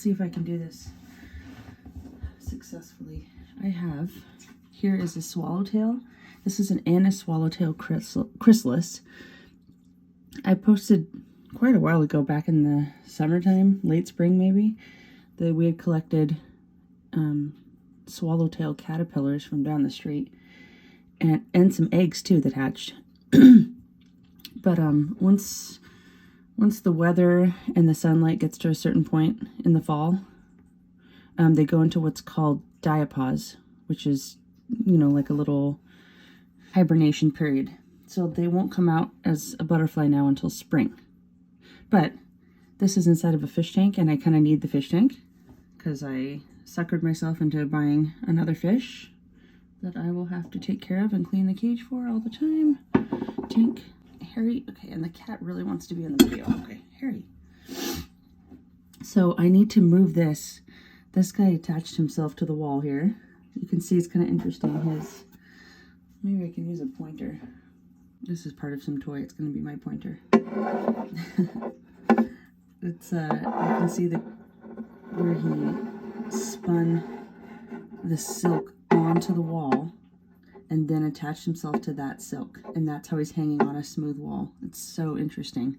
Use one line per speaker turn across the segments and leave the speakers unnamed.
Let's see if I can do this successfully. Here is a swallowtail. This is an swallowtail chrysalis. I posted quite a while ago, back in the summertime, late spring maybe, that we had collected swallowtail caterpillars from down the street, and some eggs too that hatched. But once the weather and the sunlight gets to a certain point in the fall, they go into what's called diapause, which is, you know, like a little hibernation period. So they won't come out as a butterfly now until spring. But this is inside of a fish tank, and I kind of need the fish tank because I suckered myself into buying another fish that I will have to take care of and clean the cage for all the time. Tank. Harry. Okay, and the cat really wants to be in the video. Okay, Harry. So I need to move this. This guy attached himself to the wall here. You can see it's kind of interesting. Maybe I can use a pointer. This is part of some toy. It's going to be my pointer. It's you can see where he spun the silk onto the wall and then attached himself to that silk, and that's how he's hanging on a smooth wall. It's so interesting.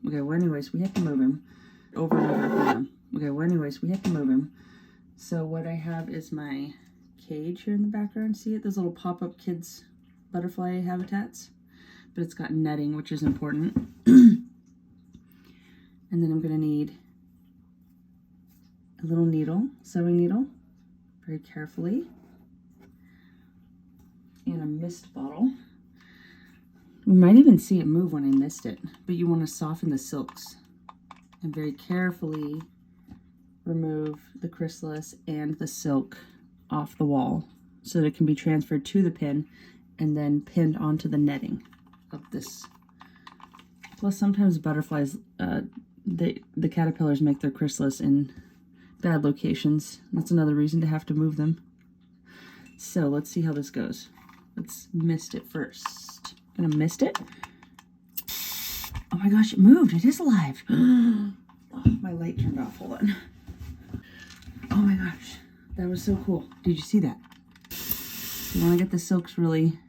Okay, well anyways, we have to move him over and over again. Okay, well anyways, we have to move him. So what I have is my cage here in the background. See it? Those little pop-up kids butterfly habitats, but it's got netting, which is important. And then I'm going to need a little needle, sewing needle, very carefully, and a mist bottle. We might even see it move when I mist it, but you want to soften the silks and very carefully remove the chrysalis and the silk off the wall so that it can be transferred to the pin and then pinned onto the netting of this. Plus sometimes butterflies, the caterpillars make their chrysalis in bad locations. That's another reason to have to move them. So let's see how this goes. Let's mist it first. Gonna mist it. Oh my gosh, it moved. It is alive. Oh, my light turned off. Hold on. Oh my gosh, that was so cool. Did you see that? You want to get the silks really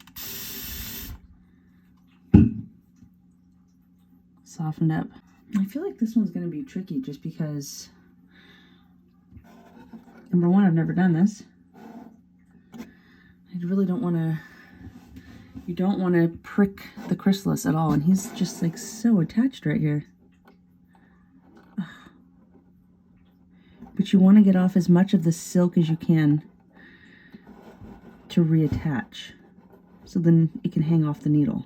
softened up. I feel like this one's going to be tricky just because, number one, I've never done this. I really don't want to, you don't want to prick the chrysalis at all, and he's just like so attached right here. Ugh. But you want to get off as much of the silk as you can to reattach, so then it can hang off the needle.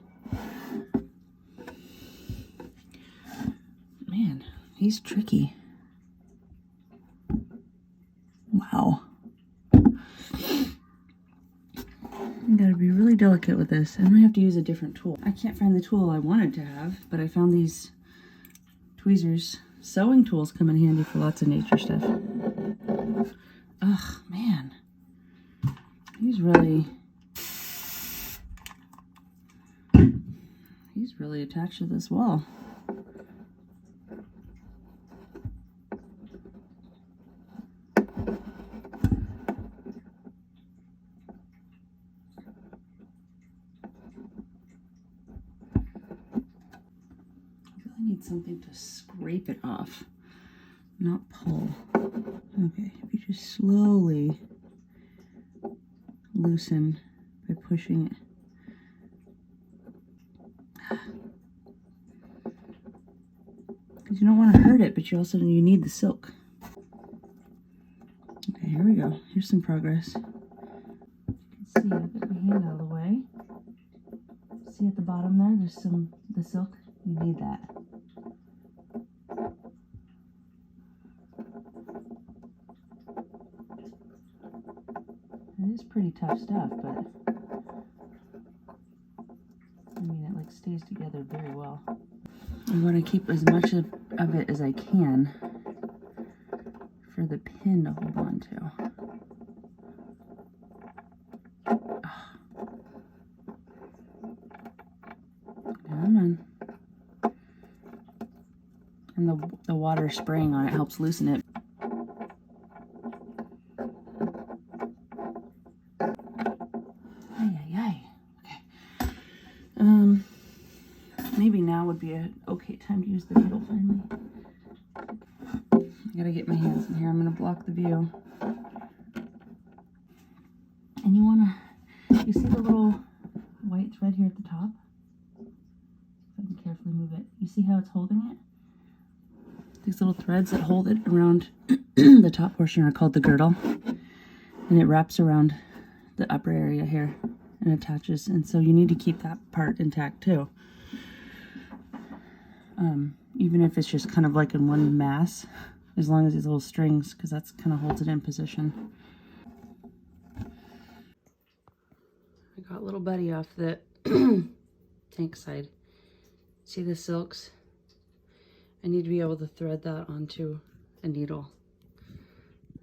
Man, he's tricky. Wow. I gotta be really delicate with this. I might have to use a different tool. I can't find the tool I wanted to have, but I found these tweezers. Sewing tools come in handy for lots of nature stuff. Ugh, man. He's really attached to this wall. Something to scrape it off, not pull. Okay, if you just slowly loosen by pushing it. Because you don't want to hurt it, but you need the silk. Okay, here we go. Here's some progress. You can see, I've got my hand out of the way. See at the bottom there, there's the silk. You need that. It is pretty tough stuff, but I mean, it like stays together very well. I want to keep as much of it as I can for the pin to hold on to. Come on. And the water spraying on it helps loosen it. Okay, time to use the needle finally. I gotta get my hands in here. I'm gonna block the view. And you see the little white thread here at the top? If I can carefully move it. You see how it's holding it? These little threads that hold it around the top portion are called the girdle. And it wraps around the upper area here and attaches. And so you need to keep that part intact too. Even if it's just kind of like in one mass, as long as these little strings, because that's kind of holds it in position. I got little buddy off the tank side. See the silks? I need to be able to thread that onto a needle.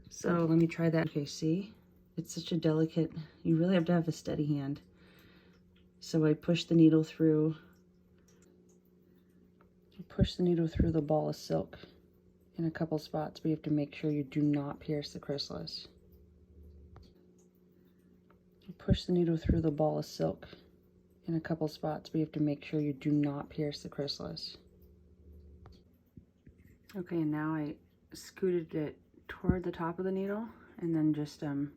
So let me try that. Okay, see? It's such a delicate, you really have to have a steady hand. So I push the needle through. Push the needle through the ball of silk in a couple spots, but you have to make sure you do not pierce the chrysalis. Push the needle through the ball of silk in a couple spots, but you have to make sure you do not pierce the chrysalis. Okay, and now I scooted it toward the top of the needle and then just the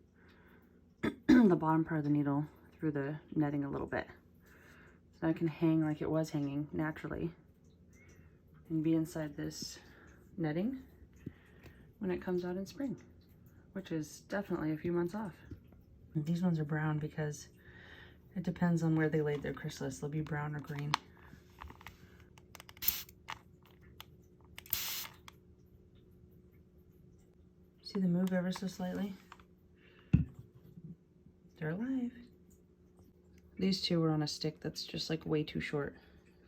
bottom part of the needle through the netting a little bit. So I can hang like it was hanging naturally and be inside this netting when it comes out in spring, which is definitely a few months off. These ones are brown because it depends on where they laid their chrysalis. They'll be brown or green. See the move ever so slightly? They're alive. These two were on a stick that's just like way too short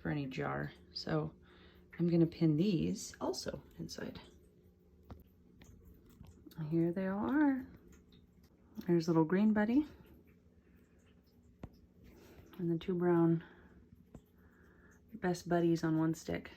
for any jar. So I'm gonna pin these also inside. Here they all are. There's little green buddy and the two brown best buddies on one stick.